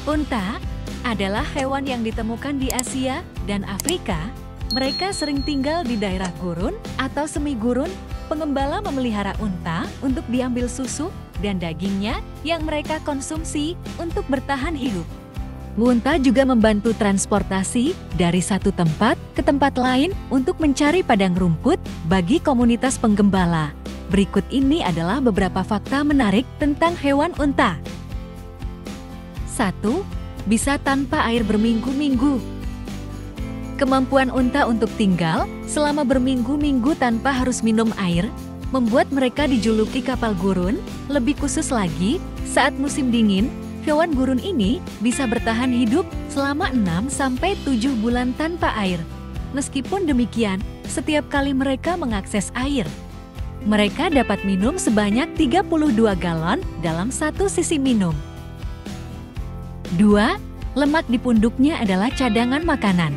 Unta adalah hewan yang ditemukan di Asia dan Afrika. Mereka sering tinggal di daerah gurun atau semi gurun. Pengembala memelihara unta untuk diambil susu dan dagingnya yang mereka konsumsi untuk bertahan hidup. Unta juga membantu transportasi dari satu tempat ke tempat lain untuk mencari padang rumput bagi komunitas penggembala. Berikut ini adalah beberapa fakta menarik tentang hewan unta. 1. Bisa tanpa air berminggu-minggu. Kemampuan unta untuk tinggal selama berminggu-minggu tanpa harus minum air membuat mereka dijuluki kapal gurun. Lebih khusus lagi, saat musim dingin, hewan gurun ini bisa bertahan hidup selama 6-7 bulan tanpa air. Meskipun demikian, setiap kali mereka mengakses air, mereka dapat minum sebanyak 32 galon dalam satu sisi minum. 2. Lemak di punduknya adalah cadangan makanan.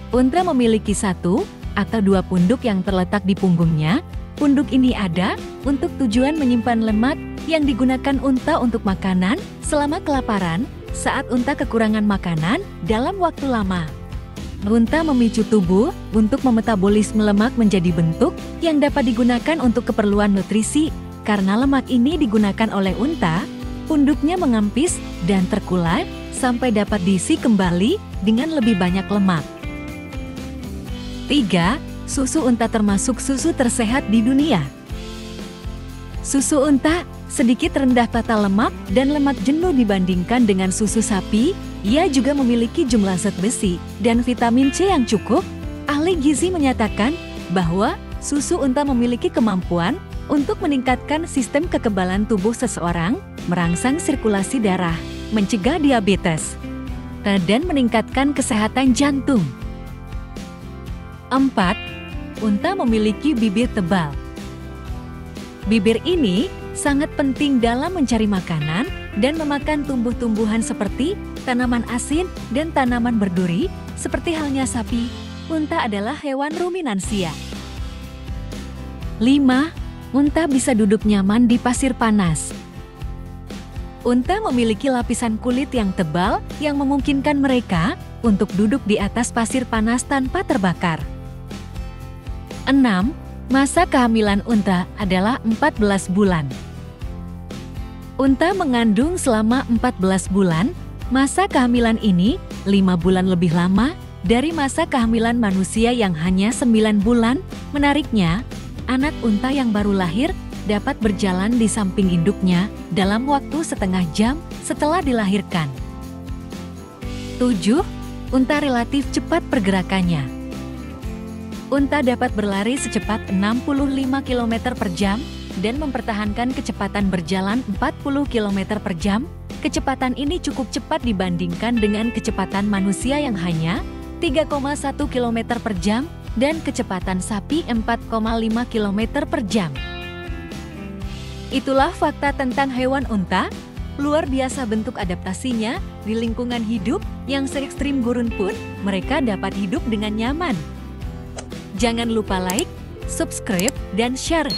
Unta memiliki 1 atau 2 punduk yang terletak di punggungnya. Punduk ini ada untuk tujuan menyimpan lemak yang digunakan unta untuk makanan selama kelaparan saat unta kekurangan makanan dalam waktu lama. Unta memicu tubuh untuk memetabolisme lemak menjadi bentuk yang dapat digunakan untuk keperluan nutrisi. Karena lemak ini digunakan oleh unta, punduknya mengampis dan terkulai sampai dapat diisi kembali dengan lebih banyak lemak. 3. Susu unta termasuk susu tersehat di dunia. Susu unta sedikit rendah kata lemak dan lemak jenuh dibandingkan dengan susu sapi. Ia juga memiliki jumlah zat besi dan vitamin C yang cukup. Ahli gizi menyatakan bahwa susu unta memiliki kemampuan untuk meningkatkan sistem kekebalan tubuh seseorang, merangsang sirkulasi darah, mencegah diabetes, dan meningkatkan kesehatan jantung. 4. Unta memiliki bibir tebal. Bibir ini sangat penting dalam mencari makanan dan memakan tumbuh-tumbuhan seperti tanaman asin dan tanaman berduri. Seperti halnya sapi, unta adalah hewan ruminansia. 5. Unta bisa duduk nyaman di pasir panas. Unta memiliki lapisan kulit yang tebal yang memungkinkan mereka untuk duduk di atas pasir panas tanpa terbakar. 6. Masa kehamilan unta adalah 14 bulan. Unta mengandung selama 14 bulan. Masa kehamilan ini 5 bulan lebih lama dari masa kehamilan manusia yang hanya 9 bulan. Menariknya, anak unta yang baru lahir dapat berjalan di samping induknya dalam waktu setengah jam setelah dilahirkan. 7. Unta relatif cepat pergerakannya. Unta dapat berlari secepat 65 km per jam dan mempertahankan kecepatan berjalan 40 km per jam. Kecepatan ini cukup cepat dibandingkan dengan kecepatan manusia yang hanya 3,1 km per jam dan kecepatan sapi 4,5 km per jam. Itulah fakta tentang hewan unta. Luar biasa bentuk adaptasinya di lingkungan hidup yang se-ekstrim gurun pun mereka dapat hidup dengan nyaman. Jangan lupa like, subscribe, dan share.